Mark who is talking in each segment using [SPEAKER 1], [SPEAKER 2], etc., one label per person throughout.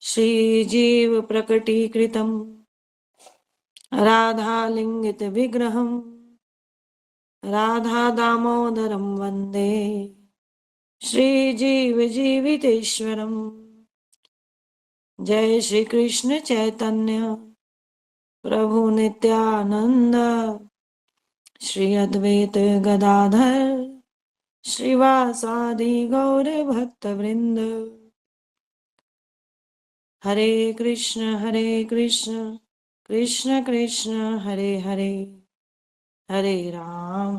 [SPEAKER 1] श्रीजीव प्रकटीकृतं राधालिंगित विग्रहं राधा दामोदरं वन्दे श्रीजीव जीवितेश्वरम्। जय श्री कृष्ण चैतन्य प्रभु नित्यानंद श्री अद्वैत गदाधर श्रीवासादि गौर भक्त वृंद। हरे कृष्ण कृष्ण कृष्ण हरे हरे, हरे राम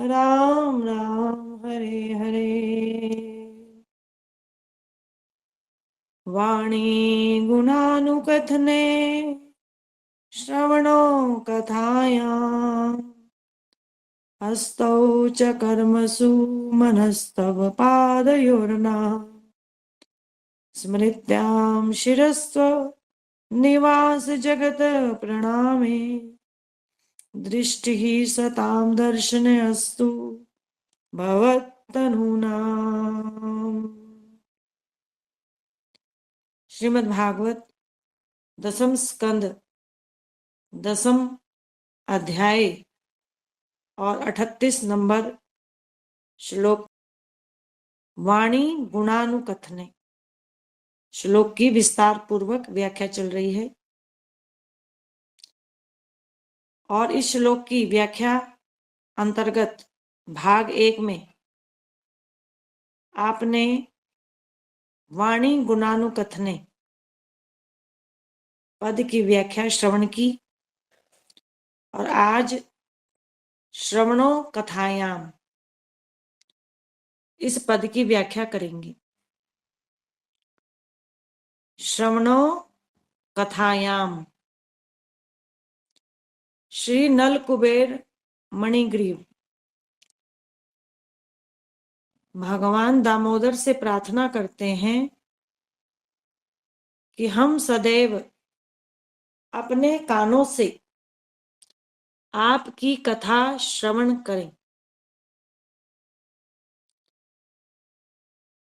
[SPEAKER 1] राम राम हरे हरे। वाणी गुणानुकथने श्रवणो कथायां हस्तौ च कर्मसु मनस्तव पादयोर्ना स्मृत्यां शिरस्व निवास जगत प्रणामे दृष्टिः सतां दर्शने अस्तु भवत्तनूनाम्। श्रीमद् भागवत दसम स्कंद दसम अध्याय और 38 नंबर श्लोक। वाणी गुणानुकथने श्लोक की विस्तार पूर्वक व्याख्या चल रही है और इस श्लोक की व्याख्या अंतर्गत भाग 1 में आपने वाणी गुणानुकथने पद की व्याख्या श्रवण की और आज श्रवणों कथायाम इस पद की व्याख्या करेंगे। श्रवणों कथायाम श्री नल कुबेर मणिग्रीव भगवान दामोदर से प्रार्थना करते हैं कि हम सदैव अपने कानों से आपकी कथा श्रवण करें।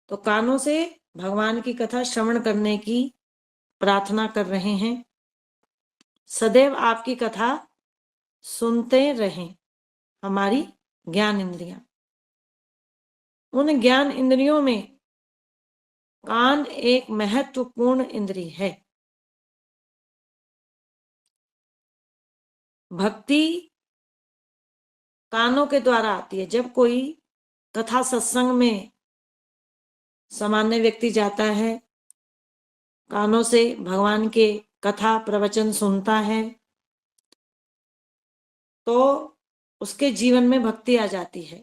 [SPEAKER 1] तो कानों से भगवान की कथा श्रवण करने की प्रार्थना कर रहे हैं। सदैव आपकी कथा सुनते रहें हमारी ज्ञान इंद्रियां। उन ज्ञान इंद्रियों में कान एक महत्वपूर्ण इंद्री है। भक्ति कानों के द्वारा आती है। जब कोई कथा सत्संग में सामान्य व्यक्ति जाता है, कानों से भगवान के कथा प्रवचन सुनता है, तो उसके जीवन में भक्ति आ जाती है।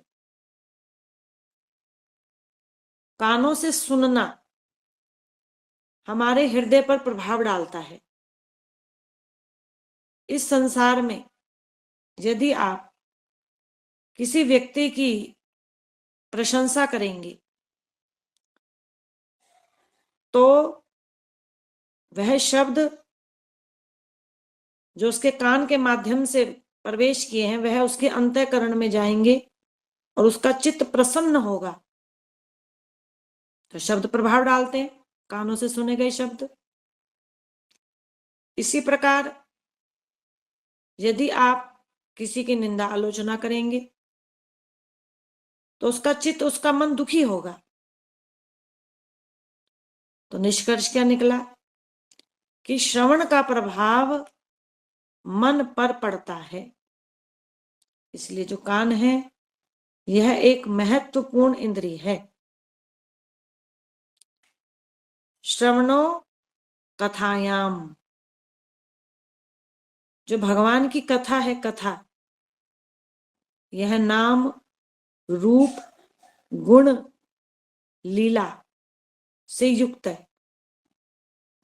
[SPEAKER 1] कानों से सुनना हमारे हृदय पर प्रभाव डालता है। इस संसार में यदि आप किसी व्यक्ति की प्रशंसा करेंगे तो वह शब्द जो उसके कान के माध्यम से प्रवेश किए हैं वह उसके अंतःकरण में जाएंगे और उसका चित्त प्रसन्न होगा। तो शब्द प्रभाव डालते हैं, कानों से सुने गए शब्द। इसी प्रकार यदि आप किसी की निंदा आलोचना करेंगे तो उसका चित्त, उसका मन दुखी होगा। तो निष्कर्ष क्या निकला कि श्रवण का प्रभाव मन पर पड़ता है। इसलिए जो कान है यह एक महत्वपूर्ण इंद्रिय है। श्रवणों कथायाम, जो भगवान की कथा है, कथा यह नाम रूप गुण लीला से युक्त है।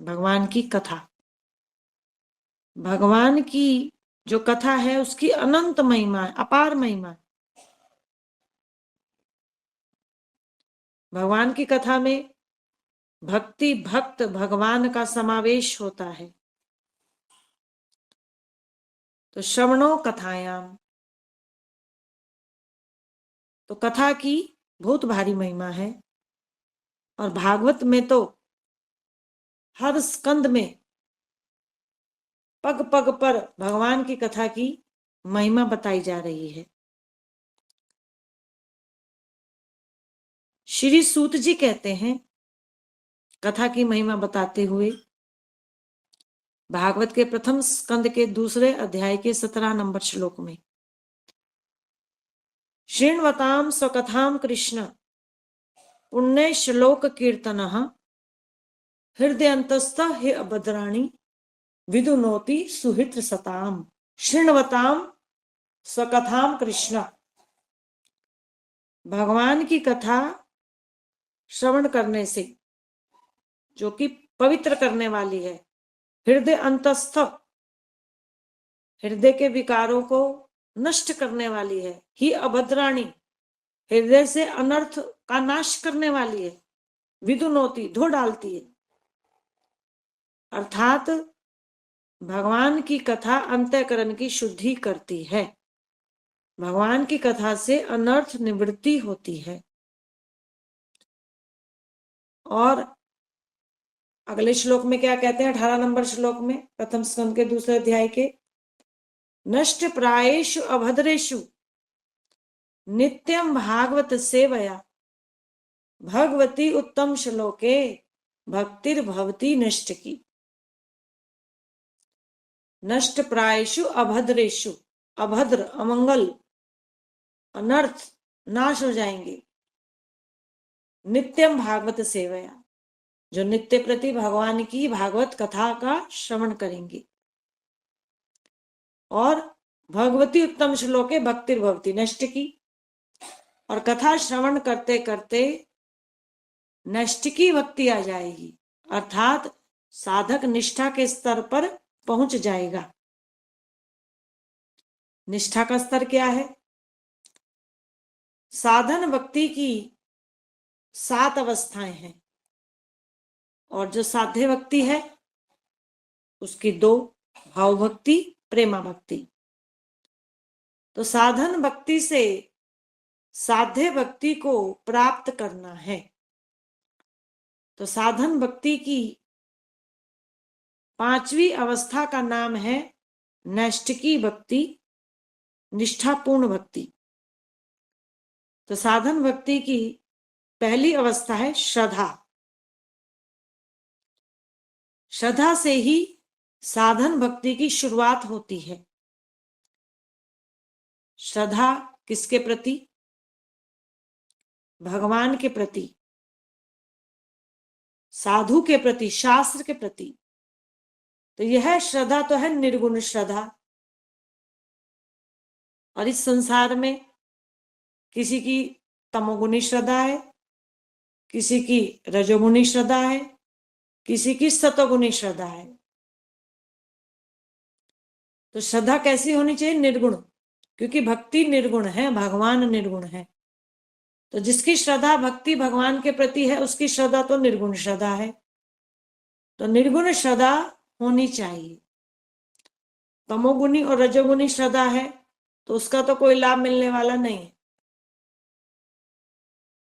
[SPEAKER 1] भगवान की कथा, भगवान की जो कथा है उसकी अनंत महिमा है, अपार महिमा है। भगवान की कथा में भक्ति भक्त भगवान का समावेश होता है। तो श्रवणों कथायाम, तो कथा की बहुत भारी महिमा है। और भागवत में तो हर स्कंद में पग पग पर भगवान की कथा की महिमा बताई जा रही है। श्री सूत जी कहते हैं कथा की महिमा बताते हुए, भागवत के प्रथम स्कंद के दूसरे अध्याय के 17 नंबर श्लोक में, शृण्वताम स्वकथाम कृष्ण पुण्य श्लोक कीर्तनः हृदयंतस्थ हे अभद्राणि विदुनोति सुहित सताम। शृण्वताम स्वकथाम कृष्ण, भगवान की कथा श्रवण करने से, जो कि पवित्र करने वाली है, हृदय अंतस्थ, हृदय के विकारों को नष्ट करने वाली है, ही अभद्राणी, हृदय से अनर्थ का नाश करने वाली है, विदुनोति, धो डालती है। अर्थात भगवान की कथा अंतःकरण की शुद्धि करती है। भगवान की कथा से अनर्थ निवृत्ति होती है। और अगले श्लोक में क्या कहते हैं, 18 नंबर श्लोक में, प्रथम स्कंद के दूसरे अध्याय के, नष्ट प्रायेषु अभद्रेषु नित्यम भागवत सेवया भगवती उत्तम श्लोके भक्तिर्भवती नष्ट की। नष्ट प्रायेषु अभद्रेषु, अभद्र अमंगल अनर्थ नाश हो जाएंगे, नित्यम भागवत सेवया, जो नित्य प्रति भगवान की भागवत कथा का श्रवण करेंगे, और भगवती उत्तम श्लोके भक्तिर्भवती नष्ट की, और कथा श्रवण करते करते नष्ट की भक्ति आ जाएगी, अर्थात साधक निष्ठा के स्तर पर पहुंच जाएगा। निष्ठा का स्तर क्या है? साधन भक्ति की 7 अवस्थाएं हैं, और जो साध्य भक्ति है उसकी 2, भाव भक्ति, प्रेमा भक्ति। तो साधन भक्ति से साध्य भक्ति को प्राप्त करना है, तो साधन भक्ति की 5वीं अवस्था का नाम है नैष्ठिकी भक्ति, निष्ठापूर्ण भक्ति। तो साधन भक्ति की पहली अवस्था है श्रद्धा। श्रद्धा से ही साधन भक्ति की शुरुआत होती है। श्रद्धा किसके प्रति? भगवान के प्रति, साधु के प्रति, शास्त्र के प्रति। तो यह श्रद्धा तो है निर्गुण श्रद्धा। और इस संसार में किसी की तमोगुणी श्रद्धा है, किसी की रजोगुणी श्रद्धा है, किसी की सतोगुणी श्रद्धा है। तो श्रद्धा कैसी होनी चाहिए? निर्गुण, क्योंकि भक्ति निर्गुण है, भगवान निर्गुण है। तो जिसकी श्रद्धा भक्ति भगवान के प्रति है उसकी श्रद्धा तो निर्गुण श्रद्धा है। तो निर्गुण श्रद्धा होनी चाहिए। तमोगुणी और रजोगुणी श्रद्धा है तो उसका तो कोई लाभ मिलने वाला नहीं है।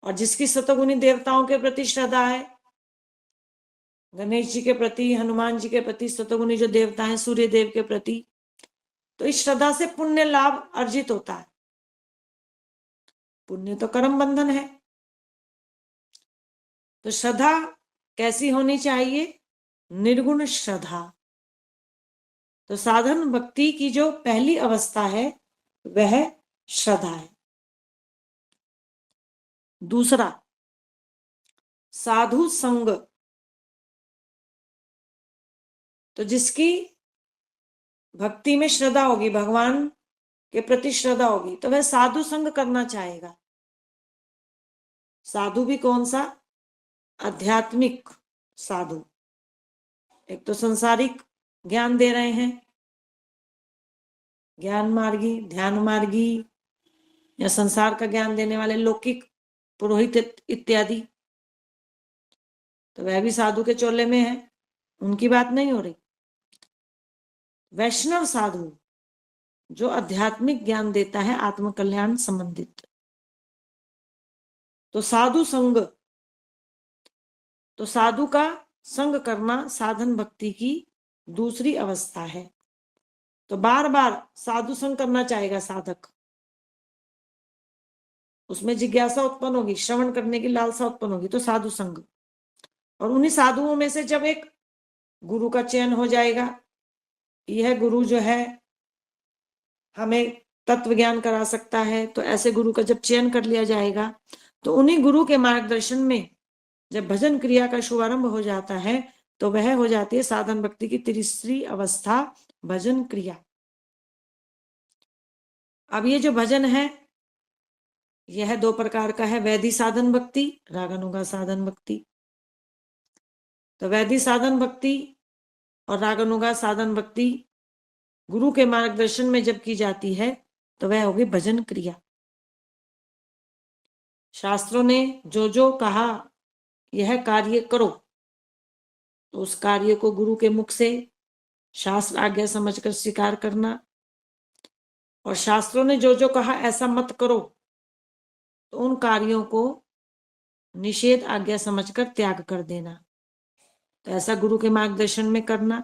[SPEAKER 1] और जिसकी सतोगुणी देवताओं के प्रति श्रद्धा है, गणेश जी के प्रति, हनुमान जी के प्रति, सतोगुणी जो देवता हैं सूर्य देव के प्रति, तो इस श्रद्धा से पुण्य लाभ अर्जित होता है। पुण्य तो कर्म बंधन है। तो श्रद्धा कैसी होनी चाहिए? निर्गुण श्रद्धा। तो साधन भक्ति की जो पहली अवस्था है वह श्रद्धा है। दूसरा, साधु संग। तो जिसकी भक्ति में श्रद्धा होगी, भगवान के प्रति श्रद्धा होगी, तो वह साधु संग करना चाहेगा। साधु भी कौन सा? आध्यात्मिक साधु। एक तो संसारिक ज्ञान दे रहे हैं, ज्ञान मार्गी, ध्यान मार्गी, या संसार का ज्ञान देने वाले लौकिक पुरोहित इत्यादि, तो वह भी साधु के चोले में है, उनकी बात नहीं हो रही। वैष्णव साधु जो आध्यात्मिक ज्ञान देता है आत्म कल्याण संबंधित, तो साधु संग। तो साधु का संग करना साधन भक्ति की दूसरी अवस्था है। तो बार बार साधु संग करना चाहेगा साधक, उसमें जिज्ञासा उत्पन्न होगी, श्रवण करने की लालसा उत्पन्न होगी, तो साधु संग। और उन्हीं साधुओं में से जब एक गुरु का चयन हो जाएगा, यह गुरु जो है हमें तत्व ज्ञान करा सकता है, तो ऐसे गुरु का जब चयन कर लिया जाएगा, तो उन्हीं गुरु के मार्गदर्शन में जब भजन क्रिया का शुभारंभ हो जाता है, तो वह हो जाती है साधन भक्ति की तीसरी अवस्था, भजन क्रिया। अब ये जो भजन है यह दो प्रकार का है, वैधि साधन भक्ति, रागानुगा साधन भक्ति। तो वैधि साधन भक्ति और रागानुगा साधन भक्ति गुरु के मार्गदर्शन में जब की जाती है तो वह होगी भजन क्रिया। शास्त्रों ने जो जो कहा यह कार्य करो, तो उस कार्य को गुरु के मुख से शास्त्र आज्ञा समझकर स्वीकार करना, और शास्त्रों ने जो जो कहा ऐसा मत करो, तो उन कार्यों को निषेध आज्ञा समझकर त्याग कर देना। तो ऐसा गुरु के मार्गदर्शन में करना।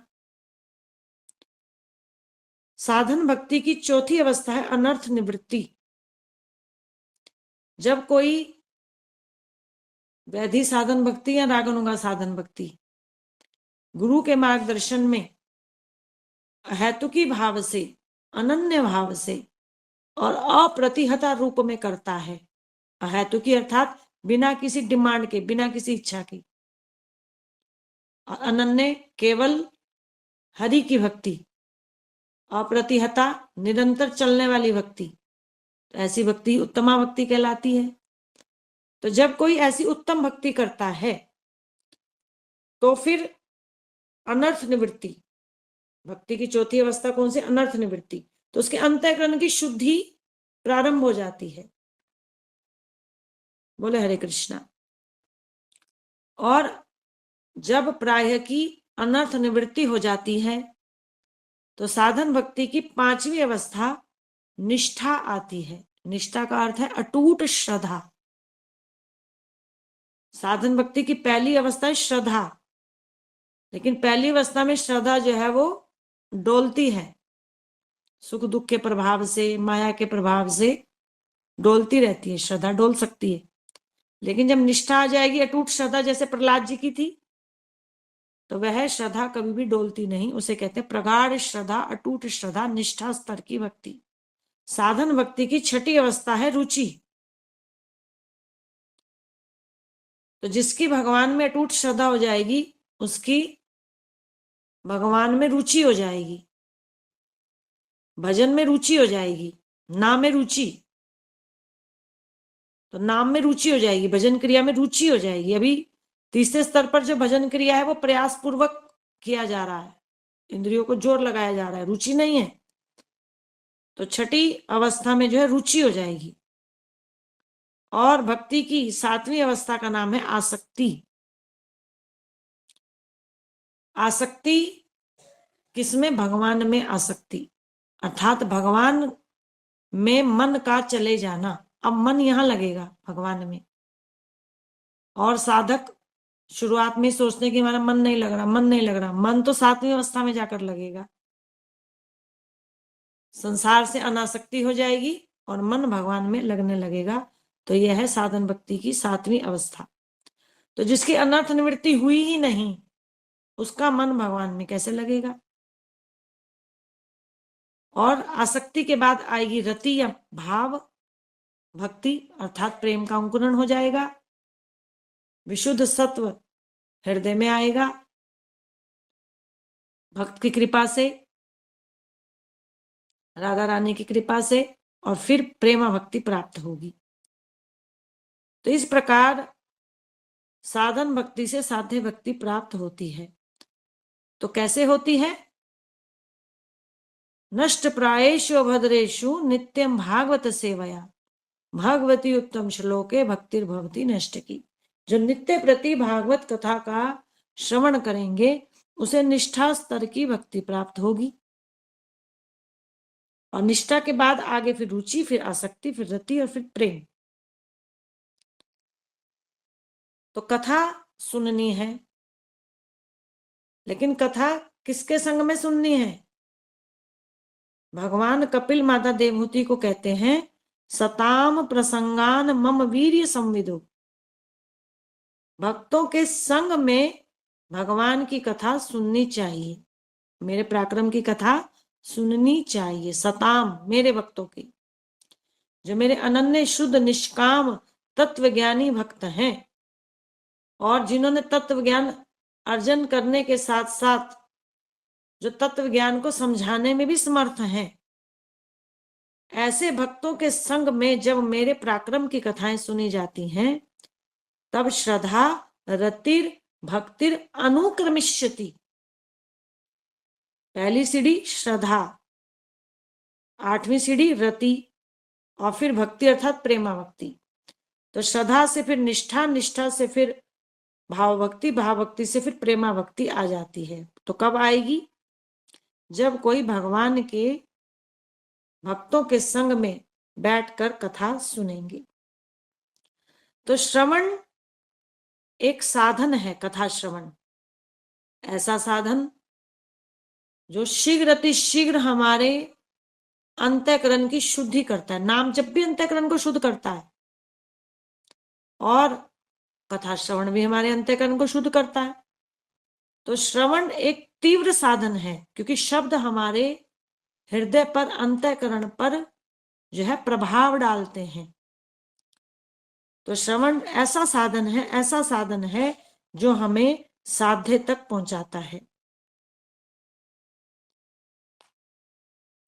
[SPEAKER 1] साधन भक्ति की चौथी अवस्था है अनर्थ निवृत्ति। जब कोई वैधि साधन भक्ति या रागानुगा साधन भक्ति गुरु के मार्गदर्शन में अहेतुकी भाव से, अनन्य भाव से और अप्रतिहता रूप में करता है। अहेतुकी अर्थात बिना किसी डिमांड के, बिना किसी इच्छा के, और अनन्य केवल हरि की भक्ति, अप्रतिहता निरंतर चलने वाली भक्ति, तो ऐसी भक्ति उत्तमा भक्ति कहलाती है। तो जब कोई ऐसी उत्तम भक्ति करता है तो फिर अनर्थ निवृत्ति, भक्ति की चौथी अवस्था कौन सी? अनर्थ निवृत्ति। तो उसके अंतःकरण की शुद्धि प्रारंभ हो जाती है। बोले हरे कृष्णा। और जब प्राय की अनर्थ निवृत्ति हो जाती है तो साधन भक्ति की पांचवी अवस्था निष्ठा आती है। निष्ठा का अर्थ है अटूट श्रद्धा। साधन भक्ति की पहली अवस्था है श्रद्धा, लेकिन पहली अवस्था में श्रद्धा जो है वो डोलती है, सुख दुख के प्रभाव से, माया के प्रभाव से डोलती रहती है, श्रद्धा डोल सकती है। लेकिन जब निष्ठा आ जाएगी, अटूट श्रद्धा जैसे प्रहलाद जी की थी, तो वह श्रद्धा कभी भी डोलती नहीं। उसे कहते हैं प्रगाढ़ श्रद्धा, अटूट श्रद्धा, निष्ठा स्तर की भक्ति। साधन भक्ति की छठी अवस्था है रुचि। तो जिसकी भगवान में अटूट श्रद्धा हो जाएगी उसकी भगवान में रुचि हो जाएगी, भजन में रुचि हो जाएगी, नाम में रुचि, तो नाम में रुचि हो जाएगी, भजन क्रिया में रुचि हो जाएगी। अभी तीसरे स्तर पर जो भजन क्रिया है वो प्रयास पूर्वक किया जा रहा है, इंद्रियों को जोर लगाया जा रहा है, रुचि नहीं है। तो छठी अवस्था में जो है रुचि हो जाएगी। और भक्ति की सातवीं अवस्था का नाम है आसक्ति। आसक्ति किसमें? भगवान में आसक्ति, अर्थात भगवान में मन का चले जाना। अब मन यहां लगेगा भगवान में, और साधक शुरुआत में सोचने की हमारा मन नहीं लग रहा, मन नहीं लग रहा, मन तो सातवीं अवस्था में जाकर लगेगा। संसार से अनासक्ति हो जाएगी और मन भगवान में लगने लगेगा। तो यह है साधन भक्ति की सातवीं अवस्था। तो जिसकी अनर्थ निवृत्ति हुई ही नहीं उसका मन भगवान में कैसे लगेगा? और आसक्ति के बाद आएगी रति या भाव भक्ति, अर्थात प्रेम का अंकुरण हो जाएगा। विशुद्ध सत्व हृदय में आएगा भक्त की कृपा से, राधा रानी की कृपा से, और फिर प्रेमा भक्ति प्राप्त होगी। तो इस प्रकार साधन भक्ति से साध्य भक्ति प्राप्त होती है। तो कैसे होती है? नष्ट प्रायेषु भद्रेषु नित्यम भागवत सेवया भगवती उत्तम श्लोके भक्तिर्भवती नष्ट की। जो नित्य प्रति भागवत कथा का श्रवण करेंगे उसे निष्ठा स्तर की भक्ति प्राप्त होगी। और निष्ठा के बाद आगे फिर रुचि, फिर आसक्ति, फिर रति और फिर प्रेम। तो कथा सुननी है, लेकिन कथा किसके संग में सुननी है? भगवान कपिल माता देवहूति को कहते हैं सताम प्रसंगान मम वीर्य संविदो। भक्तों के संग में भगवान की कथा सुननी चाहिए, मेरे पराक्रम की कथा सुननी चाहिए। सताम मेरे भक्तों की, जो मेरे अनन्य शुद्ध निष्काम तत्वज्ञानी भक्त हैं और जिन्होंने तत्व ज्ञान अर्जन करने के साथ साथ जो तत्व ज्ञान को समझाने में भी समर्थ हैं, ऐसे भक्तों के संग में जब मेरे पराक्रम की कथाएं सुनी जाती हैं, तब श्रद्धा रतिर भक्तिर अनुक्रमिष्यति। पहली सीढ़ी श्रद्धा, 8वीं सीढ़ी रति और फिर भक्ति अर्थात प्रेमा भक्ति। तो श्रद्धा से फिर निष्ठा, निष्ठा से फिर भाव भक्ति, भाव भक्ति से फिर प्रेमा भक्ति आ जाती है। तो कब आएगी? जब कोई भगवान के भक्तों के संग में बैठकर कथा सुनेंगे। तो श्रवण एक साधन है, कथा श्रवण ऐसा साधन जो शीघ्र अति शीघ्र हमारे अंतःकरण की शुद्धि करता है। नाम जब भी अंतःकरण को शुद्ध करता है और कथा श्रवण भी हमारे अंतःकरण को शुद्ध करता है। तो श्रवण एक तीव्र साधन है, क्योंकि शब्द हमारे हृदय पर, अंतःकरण पर जो है प्रभाव डालते हैं। तो श्रवण ऐसा साधन है, ऐसा साधन है जो हमें साध्य तक पहुंचाता है।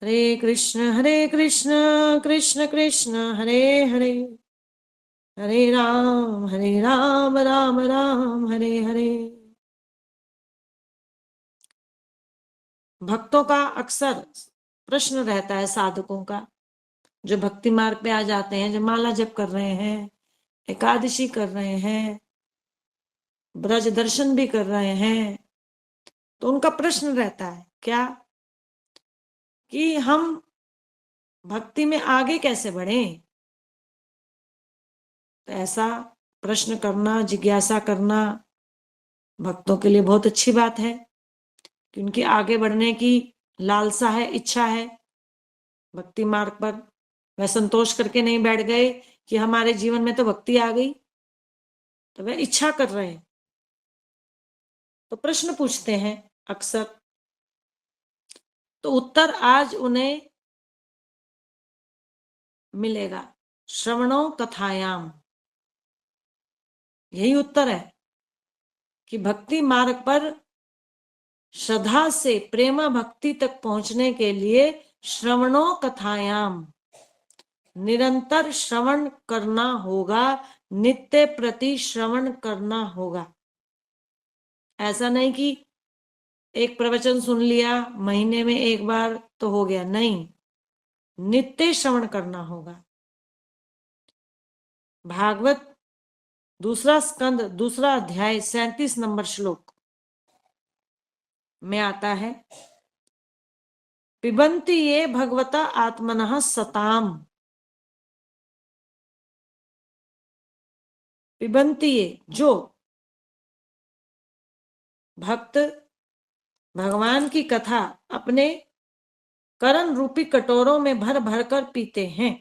[SPEAKER 1] हरे कृष्ण कृष्ण कृष्ण हरे हरे, हरे राम राम राम हरे हरे। भक्तों का अक्सर प्रश्न रहता है, साधकों का, जो भक्ति मार्ग पे आ जाते हैं, जो माला जप कर रहे हैं, एकादशी कर रहे हैं, ब्रज दर्शन भी कर रहे हैं, तो उनका प्रश्न रहता है क्या कि हम भक्ति में आगे कैसे बढ़ें। तो ऐसा प्रश्न करना, जिज्ञासा करना भक्तों के लिए बहुत अच्छी बात है कि उनकी आगे बढ़ने की लालसा है, इच्छा है भक्ति मार्ग पर। वह संतोष करके नहीं बैठ गए कि हमारे जीवन में तो भक्ति आ गई, तो वह इच्छा कर रहे हैं, तो प्रश्न पूछते हैं अक्सर। तो उत्तर आज उन्हें मिलेगा, श्रवणों कथायाम। यही उत्तर है कि भक्ति मार्ग पर श्रद्धा से प्रेमा भक्ति तक पहुंचने के लिए श्रवणों कथायाम निरंतर श्रवण करना होगा, नित्य प्रति श्रवण करना होगा। ऐसा नहीं कि एक प्रवचन सुन लिया, महीने में एक बार तो हो गया, नहीं, नित्य श्रवण करना होगा। भागवत दूसरा स्कंद, दूसरा अध्याय, 37 नंबर श्लोक में आता है, पिबन्ति ये भगवता आत्मनः सताम। पिबन्ति ये, जो भक्त भगवान की कथा अपने करण रूपी कटोरों में भर भर कर पीते हैं।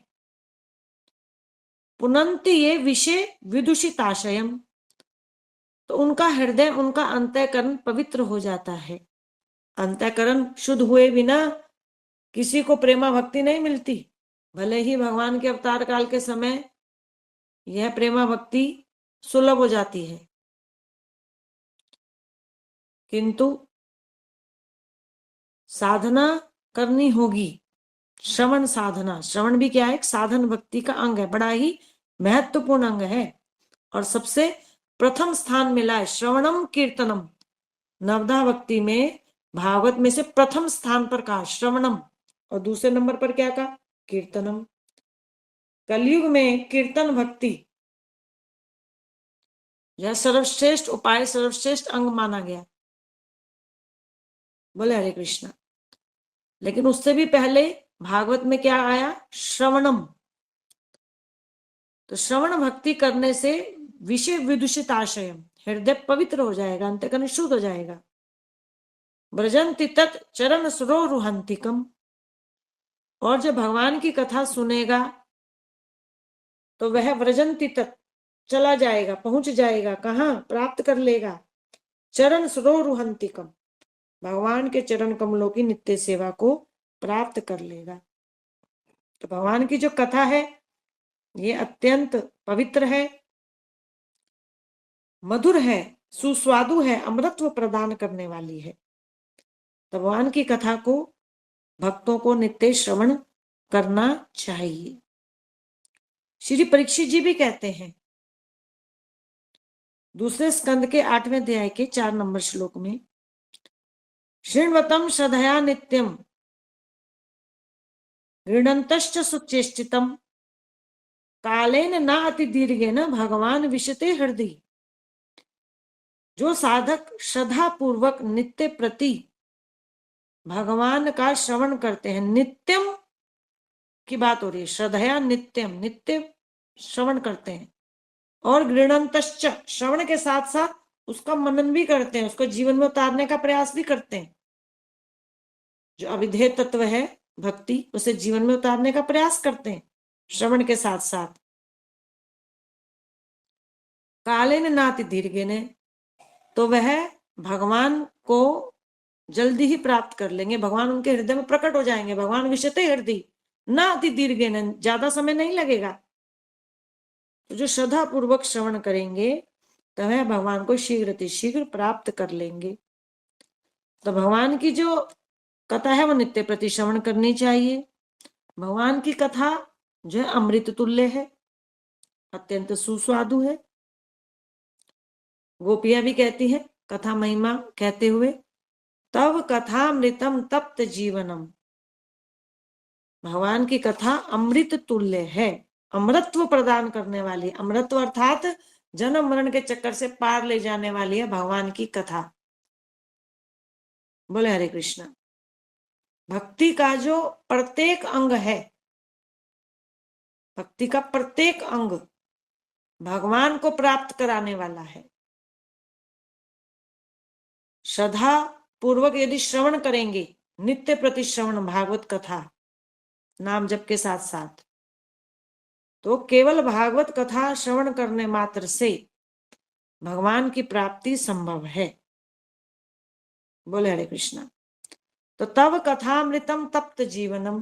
[SPEAKER 1] पुनन्ति ये विषय विदुषिताशयम, तो उनका हृदय, उनका अंतःकरण पवित्र हो जाता है। अंतःकरण शुद्ध हुए बिना किसी को प्रेमा भक्ति नहीं मिलती। भले ही भगवान के अवतार काल के समय यह प्रेमा भक्ति सुलभ हो जाती है, किंतु साधना करनी होगी। श्रवण साधना, श्रवण भी क्या है, एक साधन भक्ति का अंग है, बड़ा ही महत्वपूर्ण अंग है और सबसे प्रथम स्थान मिला है श्रवणम कीर्तनम। नवधा भक्ति में, भागवत में से प्रथम स्थान पर कहा श्रवणम और दूसरे नंबर पर क्या कहा, कीर्तनम। कलयुग में कीर्तन भक्ति यह सर्वश्रेष्ठ उपाय, सर्वश्रेष्ठ अंग माना गया। बोले हरे कृष्णा। लेकिन उससे भी पहले भागवत में क्या आया, श्रवणम। तो श्रवण भक्ति करने से विषय विदुषित आशयम, हृदय पवित्र हो जाएगा, अंतःकरण शुद्ध हो जाएगा। व्रजंति तत् चरण सरोरुहंतिकम। और जब भगवान की कथा सुनेगा तो वह व्रजंति तत् चला जाएगा, पहुंच जाएगा, कहाँ? प्राप्त कर लेगा चरण सरोरुहंतिकम, भगवान के चरण कमलों की नित्य सेवा को प्राप्त कर लेगा। तो भगवान की जो कथा है ये अत्यंत पवित्र है, मधुर है, सुस्वादु है, अमृतत्व प्रदान करने वाली है। तो भगवान की कथा को भक्तों को नित्य श्रवण करना चाहिए। श्री परीक्षित जी भी कहते हैं दूसरे स्कंद के 8वें अध्याय के 4 नंबर श्लोक में, शृण्वतम श्रद्धया नित्यम गृणन्तश्च सुचेष्टितम कालेन न अति दीर्घेन भगवान विशते हृदय। जो साधक श्रद्धा पूर्वक नित्य प्रति भगवान का श्रवण करते हैं, नित्यम की बात हो रही है, श्रद्धया नित्यम, नित्य श्रवण करते हैं, और गृणन्तश्च श्रवण के साथ साथ उसका मनन भी करते हैं, उसको जीवन में उतारने का प्रयास भी करते हैं। जो अविधेय तत्व है भक्ति, उसे जीवन में उतारने का प्रयास करते हैं श्रवण के साथ साथ। कालेन नाति दीर्घेन, तो वह भगवान को जल्दी ही प्राप्त कर लेंगे, भगवान उनके हृदय में प्रकट हो जाएंगे। भगवान विशते हृदय ना अति दीर्घेन, ज्यादा समय नहीं लगेगा। तो जो श्रद्धा पूर्वक श्रवण करेंगे तो वह भगवान को शीघ्र शीघ्र प्राप्त कर लेंगे। तो भगवान की जो कथा है वो नित्य प्रति श्रवण करनी चाहिए। भगवान की कथा जो है अमृत तुल्य है, अत्यंत सुस्वादु है। गोपियां भी कहती है कथा महिमा कहते हुए, तव कथामृतम तप्त जीवनम। भगवान की कथा अमृत तुल्य है, अमृतत्व प्रदान करने वाली, अमृतत्व अर्थात जन्म मरण के चक्कर से पार ले जाने वाली है भगवान की कथा। बोले हरे कृष्णा। भक्ति का जो प्रत्येक अंग है, भक्ति का प्रत्येक अंग भगवान को प्राप्त कराने वाला है। श्रद्धा पूर्वक यदि श्रवण करेंगे, नित्य प्रति श्रवण भागवत कथा नाम जप के साथ साथ, तो केवल भागवत कथा श्रवण करने मात्र से भगवान की प्राप्ति संभव है। बोले हरे कृष्णा। तो तव कथामृतम तप्त जीवनम,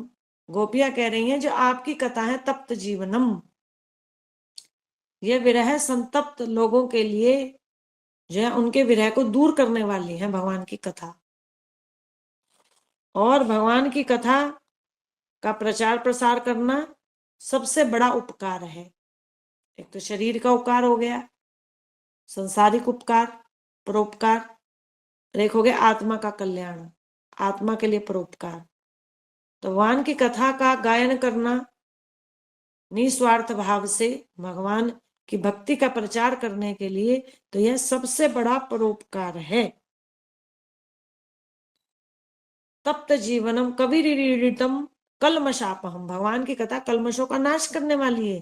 [SPEAKER 1] गोपियां कह रही हैं जो आपकी कथा है तप्त जीवनम, यह विरह संतप्त लोगों के लिए जो है उनके विरह को दूर करने वाली है भगवान की कथा। और भगवान की कथा का प्रचार प्रसार करना सबसे बड़ा उपकार है। एक तो शरीर का उपकार हो गया, संसारिक उपकार, परोपकार, एक हो गया आत्मा का कल्याण, आत्मा के लिए परोपकार। तो भगवान की कथा का गायन करना निस्वार्थ भाव से भगवान की भक्ति का प्रचार करने के लिए, तो यह सबसे बड़ा परोपकार है। तप्त जीवनम कविरीडितम कलमशापहम, भगवान की कथा कलमशों का नाश करने वाली है,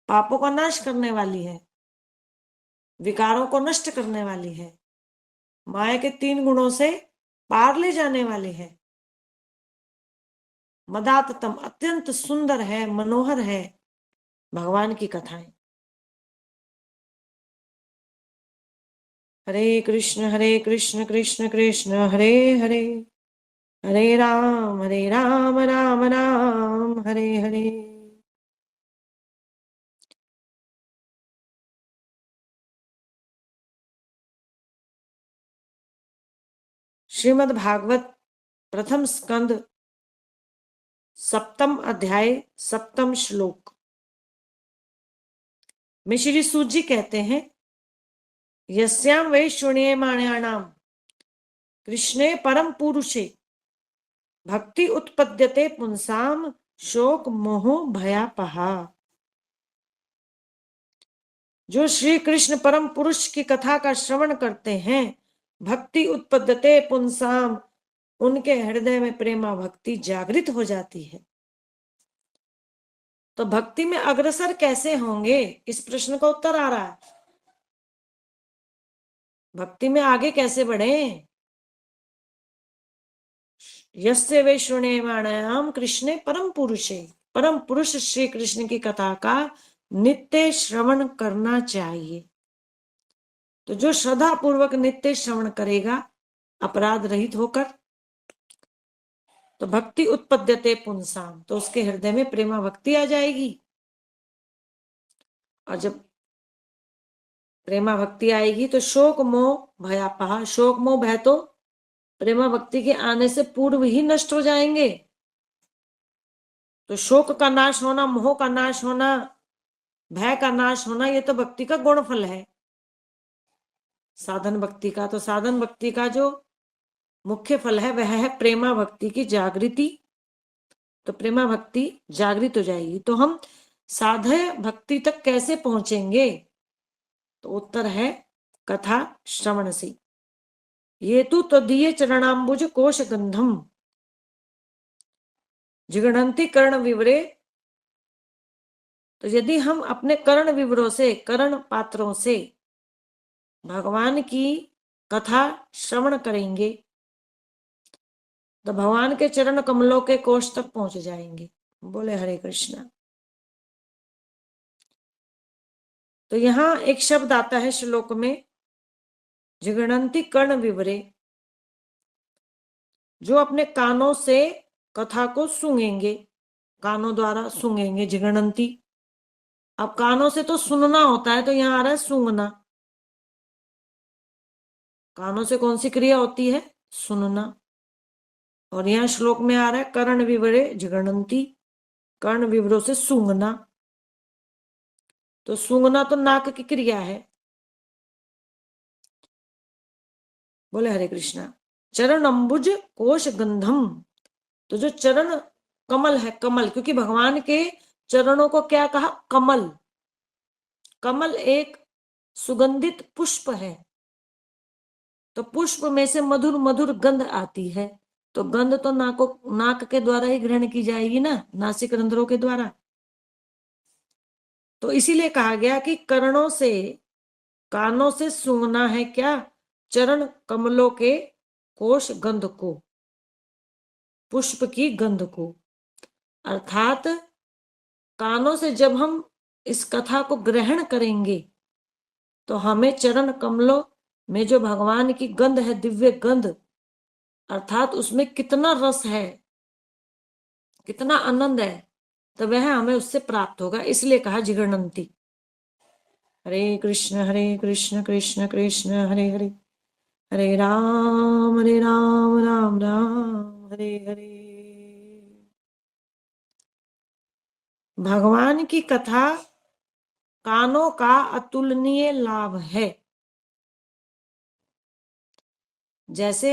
[SPEAKER 1] पापों का नाश करने वाली है, विकारों को नष्ट करने वाली है, माया के 3 गुणों से पार ले जाने वाली है। मदाततम, अत्यंत सुंदर है, मनोहर है भगवान की कथाएं। हरे कृष्ण कृष्ण कृष्ण हरे हरे, हरे राम राम राम हरे हरे। श्रीमद् भागवत प्रथम स्कंद 7th अध्याय 7th श्लोक में श्री सूत जी कहते हैं, यस्याम वै शृण्यमाणानाम कृष्णे परम पुरुषे भक्ति उत्पद्यते पुंसाम शोक मोह भयापहा। जो श्री कृष्ण परम पुरुष की कथा का श्रवण करते हैं, भक्ति उत्पद्यते पुंसाम, उनके हृदय में प्रेमा भक्ति जागृत हो जाती है। तो भक्ति में अग्रसर कैसे होंगे, इस प्रश्न का उत्तर आ रहा है। भक्ति में आगे कैसे बढ़े? यस्य वे श्रुण्यमाणायाम कृष्णे परम पुरुषे, परम पुरुष श्री कृष्ण की कथा का नित्य श्रवण करना चाहिए। तो जो श्रद्धा पूर्वक नित्य श्रवण करेगा अपराध रहित होकर, तो भक्ति उत्पद्यते पुंसाम, तो उसके हृदय में प्रेमा भक्ति आ जाएगी। और जब प्रेमा भक्ति आएगी तो शोक मोह भयापहा, शोक मोह भय तो प्रेमा भक्ति के आने से पूर्व ही नष्ट हो जाएंगे। तो शोक का नाश होना, मोह का नाश होना, भय का नाश होना, ये तो भक्ति का गुण फल है साधन भक्ति का। तो साधन भक्ति का जो मुख्य फल है वह है प्रेमा भक्ति की जागृति। तो प्रेमा भक्ति जागृत हो जाएगी तो हम साधय भक्ति तक कैसे पहुंचेंगे? तो उत्तर है कथा श्रवण से। ये तो तदीय चरणाम्बुज कोश गंधम जिगणंती कर्ण विवरे। तो यदि हम अपने कर्ण विवरों से, कर्ण पात्रों से भगवान की कथा श्रवण करेंगे तो भगवान के चरण कमलों के कोश तक पहुंच जाएंगे। बोले हरे कृष्णा। तो यहां एक शब्द आता है श्लोक में, जिगणंती कर्ण विवरे, जो अपने कानों से कथा को सूंघेंगे, कानों द्वारा सूंघेंगे, जिगणंती। अब कानों से तो सुनना होता है, तो यहां आ रहा है सूंघना। कानों से कौन सी क्रिया होती है? सुनना। और यहां श्लोक में आ रहा है कर्ण विवरे जिगणंती, कर्ण विवरों से सूंघना। तो सूंघना तो नाक की क्रिया है। बोले हरे कृष्णा। चरण अंबुज कोश गंधम, तो जो चरण कमल है, कमल, क्योंकि भगवान के चरणों को क्या कहा? कमल। कमल एक सुगंधित पुष्प है। तो पुष्प में से मधुर मधुर गंध आती है। तो गंध तो नाक के द्वारा ही ग्रहण की जाएगी ना, नासिक रंध्रों के द्वारा। तो इसीलिए कहा गया कि कर्णों से, कानों से सूंघना है क्या? चरण कमलों के कोश गंध को, पुष्प की गंध को। अर्थात कानों से जब हम इस कथा को ग्रहण करेंगे तो हमें चरण कमलों में जो भगवान की गंध है, दिव्य गंध, अर्थात उसमें कितना रस है, कितना आनंद है, तो वह हमें उससे प्राप्त होगा। इसलिए कहा जिगणंती। हरे कृष्ण कृष्ण कृष्ण हरे हरे, हरे राम राम राम हरे हरे। भगवान की कथा कानों का अतुलनीय लाभ है। जैसे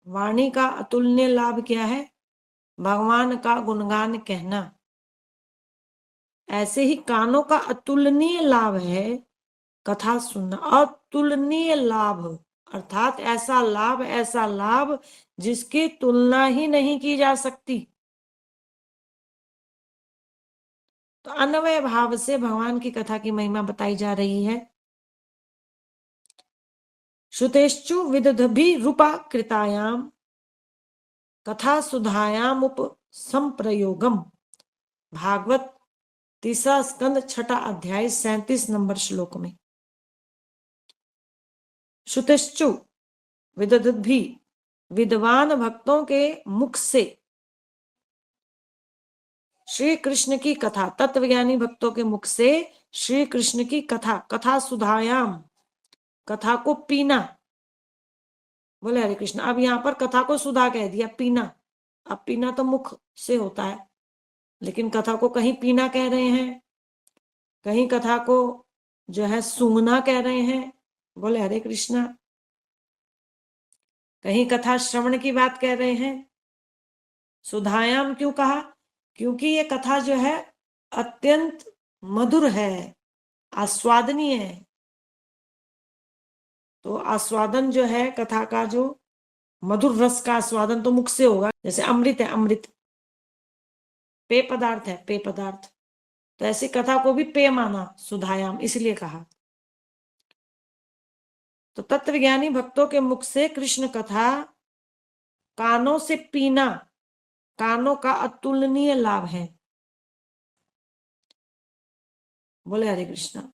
[SPEAKER 1] वाणी का अतुलनीय लाभ क्या है? भगवान का गुणगान कहना। ऐसे ही कानों का अतुलनीय लाभ है कथा सुनना। अतुलनीय लाभ अर्थात ऐसा लाभ जिसकी तुलना ही नहीं की जा सकती। तो अन्वय भाव से भगवान की कथा की महिमा बताई जा रही है। श्रुतेश्चु विदधभि रूपा कृतायाम कथा सुधायाम उप संप्रयोगम। भागवत 3 स्कंद 6 अध्याय 37 नंबर श्लोक में। श्रुतेश्चु विदधभि, विद्वान भक्तों के मुख से श्री कृष्ण की कथा, तत्वज्ञानी भक्तों के मुख से श्री कृष्ण की कथा, कथा सुधायाम, कथा को पीना। बोले हरे कृष्ण। अब यहाँ पर कथा को सुधा कह दिया, पीना। अब पीना तो मुख से होता है, लेकिन कथा को कहीं पीना कह रहे हैं, कहीं कथा को जो है सूंघना कह रहे हैं। बोले हरे कृष्णा। कहीं कथा श्रवण की बात कह रहे हैं। सुधायाम क्यों कहा? क्योंकि ये कथा जो है अत्यंत मधुर है, आस्वादनीय है। तो आस्वादन जो है कथा का, जो मधुर रस का आस्वादन तो मुख से होगा। जैसे अमृत है, अमृत पेय पदार्थ है, पेय पदार्थ। तो ऐसी कथा को भी पेय माना सुधायाम, इसलिए कहा। तो तत्वज्ञानी भक्तों के मुख से कृष्ण कथा कानों से पीना कानों का अतुलनीय लाभ है। बोले हरे कृष्णा।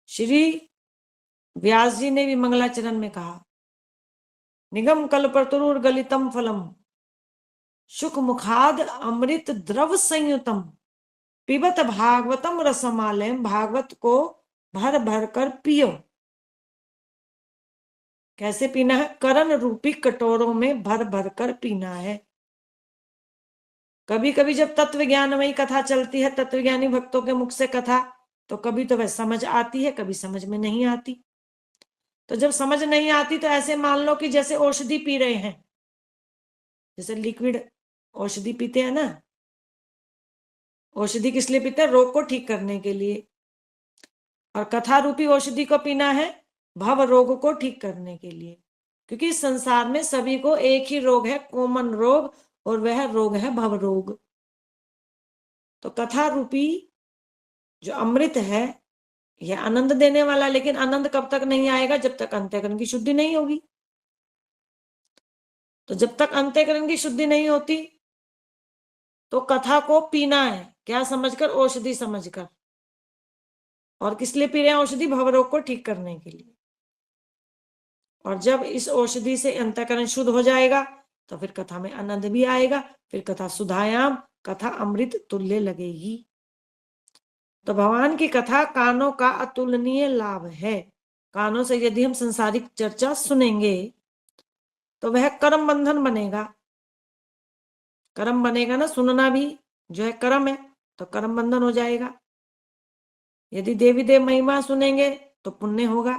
[SPEAKER 1] श्री व्यास जी ने भी मंगलाचरण में कहा, निगम कल्पतरुर गलितम फलम सुख मुखाद अमृत द्रव संयुतम पिबत भागवतम रसमालयम। भागवत को भर भर कर पियो। कैसे पीना है? करण रूपी कटोरों में भर भर कर पीना है। कभी कभी जब तत्व ज्ञानमयी कथा चलती है, तत्वज्ञानी भक्तों के मुख से कथा, तो कभी तो वह समझ आती है, कभी समझ में नहीं आती। तो जब समझ नहीं आती तो ऐसे मान लो कि जैसे औषधि पी रहे हैं, जैसे लिक्विड औषधि पीते हैं ना। औषधि किस लिए पीते हैं? रोग को ठीक करने के लिए। और कथा रूपी औषधि को पीना है भव रोग को ठीक करने के लिए। क्योंकि इस संसार में सभी को एक ही रोग है, कॉमन रोग, और वह रोग है भव रोग। तो कथा रूपी जो अमृत है यह आनंद देने वाला, लेकिन आनंद कब तक नहीं आएगा? जब तक अंतःकरण की शुद्धि नहीं होगी। तो जब तक अंतःकरण की शुद्धि नहीं होती तो कथा को पीना है। क्या समझकर? औषधि समझकर। और किस लिए पी रहे हैं औषधि? भवरोग को ठीक करने के लिए। और जब इस औषधि से अंतःकरण शुद्ध हो जाएगा तो फिर कथा में आनंद भी आएगा। फिर कथा सुधायाम, कथा अमृत तुल्य लगेगी। तो भगवान की कथा कानों का अतुलनीय लाभ है। कानों से यदि हम संसारिक चर्चा सुनेंगे तो वह कर्म बंधन बनेगा। कर्म बनेगा ना, सुनना भी जो है कर्म है, तो कर्म बंधन हो जाएगा। यदि देवी देव महिमा सुनेंगे तो पुण्य होगा।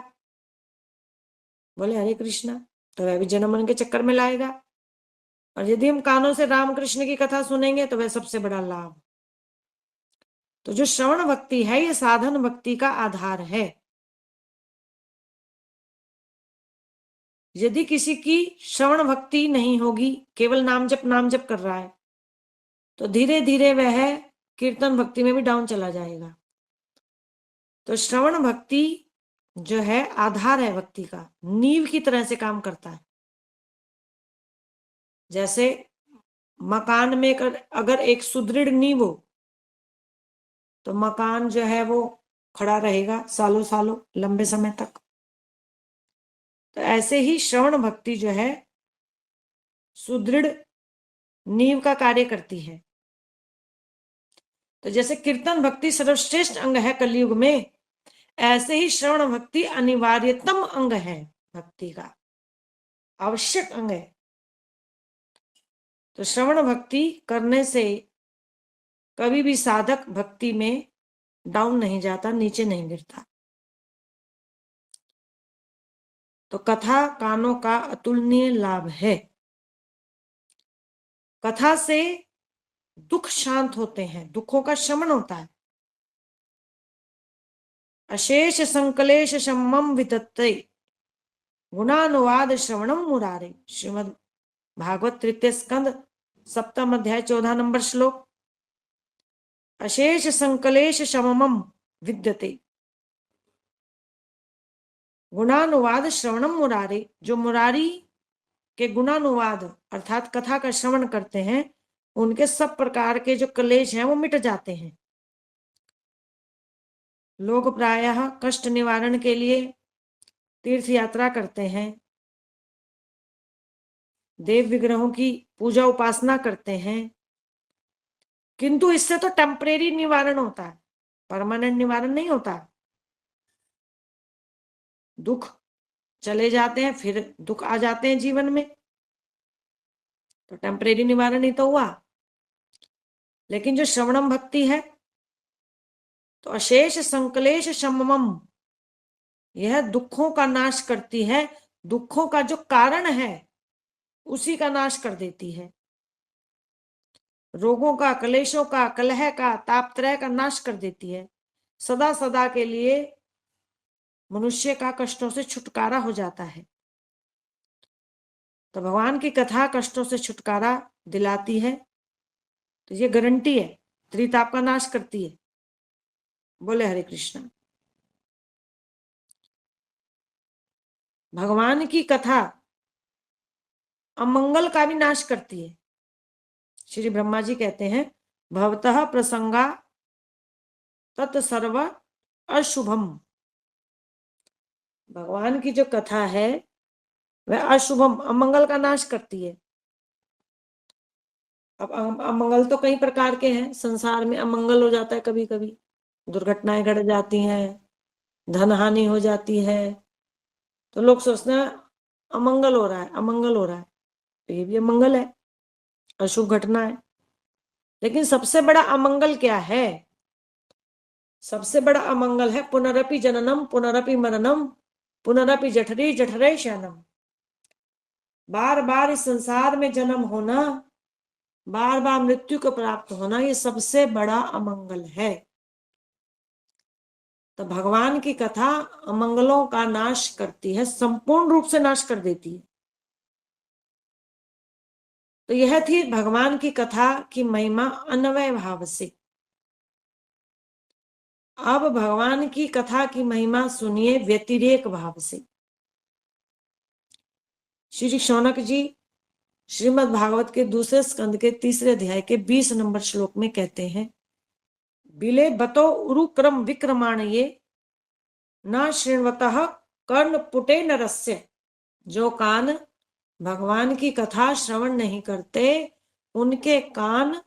[SPEAKER 1] बोले हरे कृष्णा। तो वह भी जन्म मरण के चक्कर में लाएगा। और यदि हम कानों से राम कृष्ण की कथा सुनेंगे तो वह सबसे बड़ा लाभ। तो जो श्रवण भक्ति है ये साधन भक्ति का आधार है। यदि किसी की श्रवण भक्ति नहीं होगी, केवल नाम जप कर रहा है, तो धीरे धीरे वह कीर्तन भक्ति में भी डाउन चला जाएगा। तो श्रवण भक्ति जो है आधार है भक्ति का, नींव की तरह से काम करता है। जैसे मकान में अगर एक सुदृढ़ नींव हो तो मकान जो है वो खड़ा रहेगा सालों सालों, लंबे समय तक। तो ऐसे ही श्रवण भक्ति जो है सुदृढ़ नींव का कार्य करती है। तो जैसे कीर्तन भक्ति सर्वश्रेष्ठ अंग है कलयुग में, ऐसे ही श्रवण भक्ति अनिवार्यतम अंग है भक्ति का, आवश्यक अंग है। तो श्रवण भक्ति करने से कभी भी साधक भक्ति में डाउन नहीं जाता, नीचे नहीं गिरता। तो कथा कानों का अतुलनीय लाभ है। कथा से दुख शांत होते हैं, दुखों का शमन होता है। अशेष संकलेश शमम विदत्ते गुणानुवाद श्रवणम मुरारे। श्रीमद् भागवत तृतीय स्कंद 7वां अध्याय 14 नंबर श्लोक। अशेष संकलेश शमम विद्यते गुणानुवाद श्रवणम मुरारे। जो मुरारी के गुणानुवाद अर्थात कथा का श्रवण करते हैं, उनके सब प्रकार के जो क्लेश हैं वो मिट जाते हैं। लोग प्रायः कष्ट निवारण के लिए तीर्थ यात्रा करते हैं, देव विग्रहों की पूजा उपासना करते हैं, किंतु इससे तो टेम्परेरी निवारण होता है, परमानेंट निवारण नहीं होता। दुख चले जाते हैं, फिर दुख आ जाते हैं जीवन में, तो टेम्परेरी निवारण ही तो हुआ। लेकिन जो श्रवणम भक्ति है तो अशेष संकलेश शममम, यह दुखों का नाश करती है। दुखों का जो कारण है उसी का नाश कर देती है। रोगों का, क्लेशों का, कलह का, तापत्रय का नाश कर देती है। सदा सदा के लिए मनुष्य का कष्टों से छुटकारा हो जाता है। तो भगवान की कथा कष्टों से छुटकारा दिलाती है। तो ये गारंटी है, त्रिताप का नाश करती है। बोले हरे कृष्ण। भगवान की कथा अमंगल का भी नाश करती है। श्री ब्रह्मा जी कहते हैं भवतः प्रसंगा तत्सर्व अशुभम। भगवान की जो कथा है वह अशुभम, अमंगल का नाश करती है। अब अमंगल तो कई प्रकार के हैं, संसार में अमंगल हो जाता है, कभी कभी दुर्घटनाएं घट जाती हैं, धन हानि हो जाती है, तो लोग सोचते हैं अमंगल हो रहा है, अमंगल हो रहा है, तो ये भी अमंगल है, अशुभ घटना है। लेकिन सबसे बड़ा अमंगल क्या है? सबसे बड़ा अमंगल है पुनरपि जननम पुनरपि मरणम पुनरपि जठरे जठरे शयनम। बार बार इस संसार में जन्म होना, बार बार मृत्यु को प्राप्त होना, ये सबसे बड़ा अमंगल है। तो भगवान की कथा अमंगलों का नाश करती है, संपूर्ण रूप से नाश कर देती है। तो यह थी भगवान की कथा की महिमा अन्वय भाव से। अब भगवान की कथा की महिमा सुनिए व्यतिरेक भाव से। श्री शौनक जी श्रीमद् भागवत के दूसरे स्कंद के तीसरे अध्याय के 20 नंबर श्लोक में कहते हैं बिले बतो उरुक्रम विक्रमाणये न श्रृण्वतः कर्ण पुटे नरस्य। जो कान भगवान की कथा श्रवण नहीं करते, उनके कान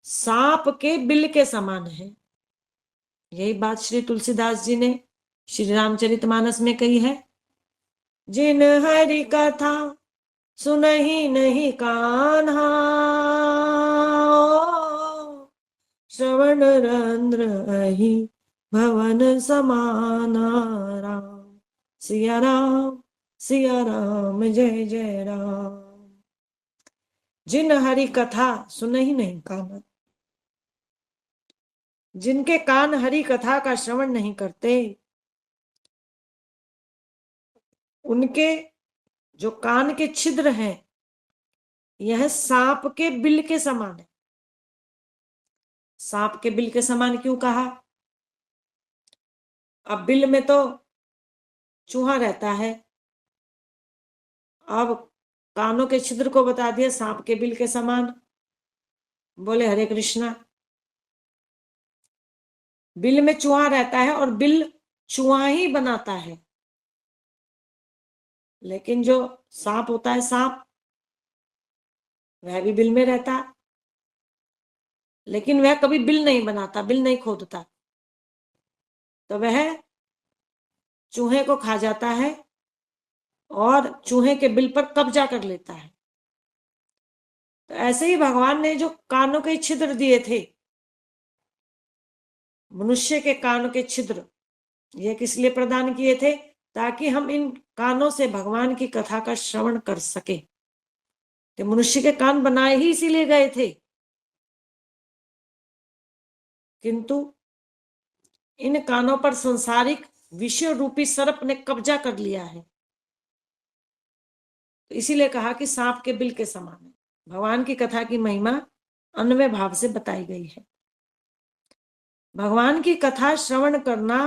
[SPEAKER 1] सांप के बिल के समान है। यही बात श्री तुलसीदास जी ने श्री रामचरितमानस में कही है। जिन हरि कथा सुनहि नहीं कान्हा, श्रवण रंध्र अहि भवन समाना। राम सिया राम सिया राम जय जय राम। जिन हरि कथा सुनहि नहीं कान्हा, जिनके कान हरि कथा का श्रवण नहीं करते, उनके जो कान के छिद्र हैं यह सांप के बिल के समान है। सांप के बिल के समान क्यों कहा? अब बिल में तो चूहा रहता है, अब कानों के छिद्र को बता दिया सांप के बिल के समान। बोले हरे कृष्णा। बिल में चूहा रहता है और बिल चूहा ही बनाता है, लेकिन जो सांप होता है, सांप वह भी बिल में रहता है, लेकिन वह कभी बिल नहीं बनाता, बिल नहीं खोदता, तो वह चूहे को खा जाता है और चूहे के बिल पर कब्जा कर लेता है। तो ऐसे ही भगवान ने जो कानों के छिद्र दिए थे, मनुष्य के कानों के छिद्र, ये किस लिए प्रदान किए थे? ताकि हम इन कानों से भगवान की कथा का श्रवण कर सके। तो मनुष्य के कान बनाए ही इसीलिए गए थे, किंतु इन कानों पर संसारिक विषय रूपी सर्प ने कब्जा कर लिया है, तो इसीलिए कहा कि सांप के बिल के समान है। भगवान की कथा की महिमा अन्वय भाव से बताई गई है। भगवान की कथा श्रवण करना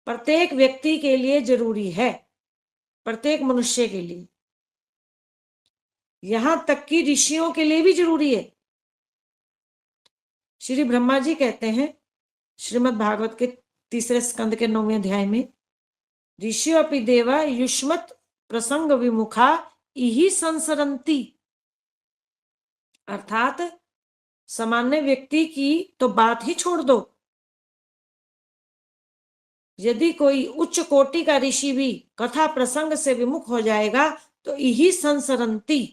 [SPEAKER 1] प्रत्येक व्यक्ति के लिए जरूरी है, प्रत्येक मनुष्य के लिए, यहां तक कि ऋषियों के लिए भी जरूरी है। श्री ब्रह्मा जी कहते हैं श्रीमद् भागवत के तीसरे स्कंद के 9वें अध्याय में, ऋषियों अपि देवा युष्मत् प्रसंग विमुखा इहि संसरंती। अर्थात सामान्य व्यक्ति की तो बात ही छोड़ दो, यदि कोई उच्च कोटि का ऋषि भी कथा प्रसंग से विमुख हो जाएगा तो इहि संसरंती,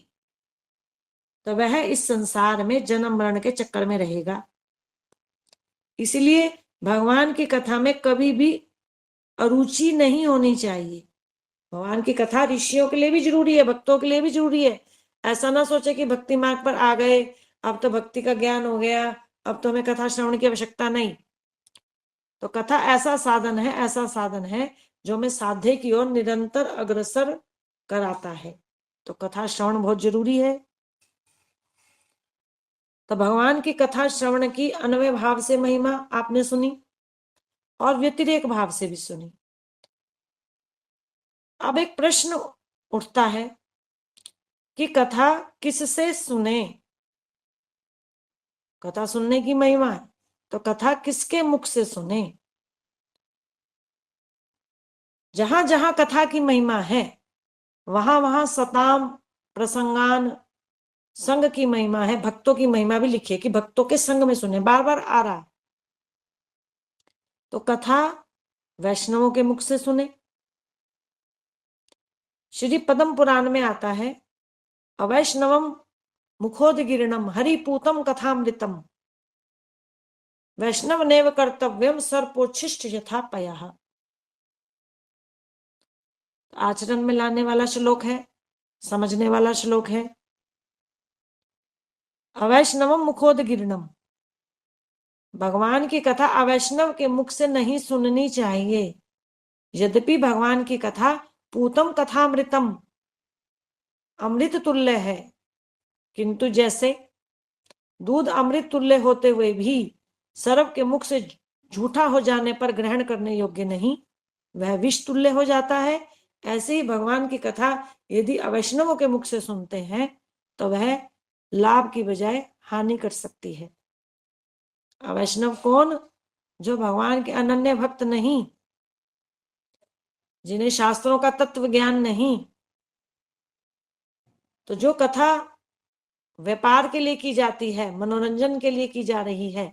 [SPEAKER 1] तो वह इस संसार में जन्म मरण के चक्कर में रहेगा। इसलिए भगवान की कथा में कभी भी अरुचि नहीं होनी चाहिए। भगवान की कथा ऋषियों के लिए भी जरूरी है, भक्तों के लिए भी जरूरी है। ऐसा ना सोचे कि भक्ति मार्ग पर आ गए, अब तो भक्ति का ज्ञान हो गया, अब तो हमें कथा श्रवण की आवश्यकता नहीं। तो कथा ऐसा साधन है, ऐसा साधन है जो हमें साध्य की ओर निरंतर अग्रसर कराता है। तो कथा श्रवण बहुत जरूरी है। तो भगवान की कथा श्रवण की अन्वय भाव से महिमा आपने सुनी और व्यतिरेक भाव से भी सुनी। अब एक प्रश्न उठता है कि कथा किससे सुने। कथा सुनने की महिमा है, तो कथा किसके मुख से सुने। जहां जहां कथा की महिमा है वहां वहां सताम, प्रसंगान, संग की महिमा है, भक्तों की महिमा भी लिखी है कि भक्तों के संग में सुने, बार बार आ रहा है। तो कथा वैष्णवों के मुख से सुने। श्री पद्म पुराण में आता है, अवैष्णवम मुखोदगिरणम हरिपूतम कथामृतम वैष्णव नेव कर्तव्यम सर्पोच्छिष्ट यथा पयः। आचरण में लाने वाला श्लोक है, समझने वाला श्लोक है। अवैष्णवम मुखोदगिरणम, भगवान की कथा अवैष्णव के मुख से नहीं सुननी चाहिए। यद्यपि भगवान की कथा पूतम कथामृतम, अमृत तुल्य है, किंतु जैसे दूध अमृत तुल्य होते हुए भी सर्व के मुख से झूठा हो जाने पर ग्रहण करने योग्य नहीं, वह विष तुल्य हो जाता है। ऐसे ही भगवान की कथा यदि अवैष्णवों के मुख से सुनते हैं तो वह लाभ की बजाय हानि कर सकती है। अवैष्णव कौन? जो भगवान के अनन्य भक्त नहीं, जिन्हें शास्त्रों का तत्व ज्ञान नहीं। तो जो कथा व्यापार के लिए की जाती है, मनोरंजन के लिए की जा रही है,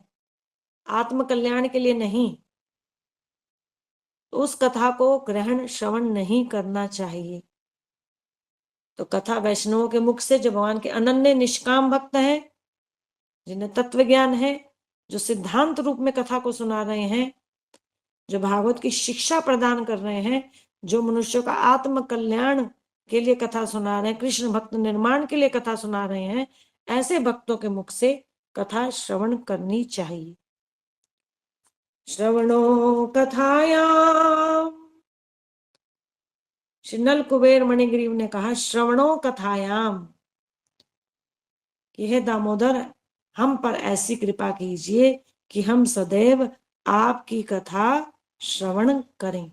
[SPEAKER 1] आत्म कल्याण के लिए नहीं, तो उस कथा को ग्रहण श्रवण नहीं करना चाहिए। तो कथा वैष्णवों के मुख से, जो भगवान के अनन्य निष्काम भक्त हैं, जिन्हें तत्व ज्ञान है, जो सिद्धांत रूप में कथा को सुना रहे हैं, जो भागवत की शिक्षा प्रदान कर रहे हैं, जो मनुष्यों का आत्म कल्याण के लिए कथा सुना रहे हैं, कृष्ण भक्त निर्माण के लिए कथा सुना रहे हैं, ऐसे भक्तों के मुख से कथा श्रवण करनी चाहिए। श्रवणो कथायाम, श्री नल कुबेर मणिग्रीव ने कहा श्रवणो कथायाम कि हे दामोदर, हम पर ऐसी कृपा कीजिए कि हम सदैव आपकी कथा श्रवण करें।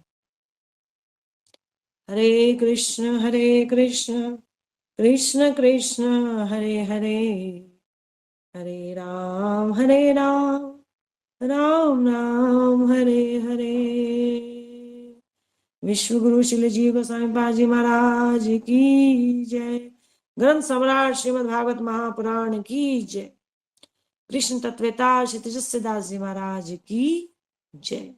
[SPEAKER 1] हरे कृष्ण कृष्ण कृष्ण हरे हरे, हरे राम राम राम हरे हरे। विश्व गुरु श्री जीव गोस्वामी बाजी महाराज की जय। ग्रंथ सम्राट श्रीमद् भागवत महापुराण की जय। कृष्ण तत्वेता श्री दास जी महाराज की जय।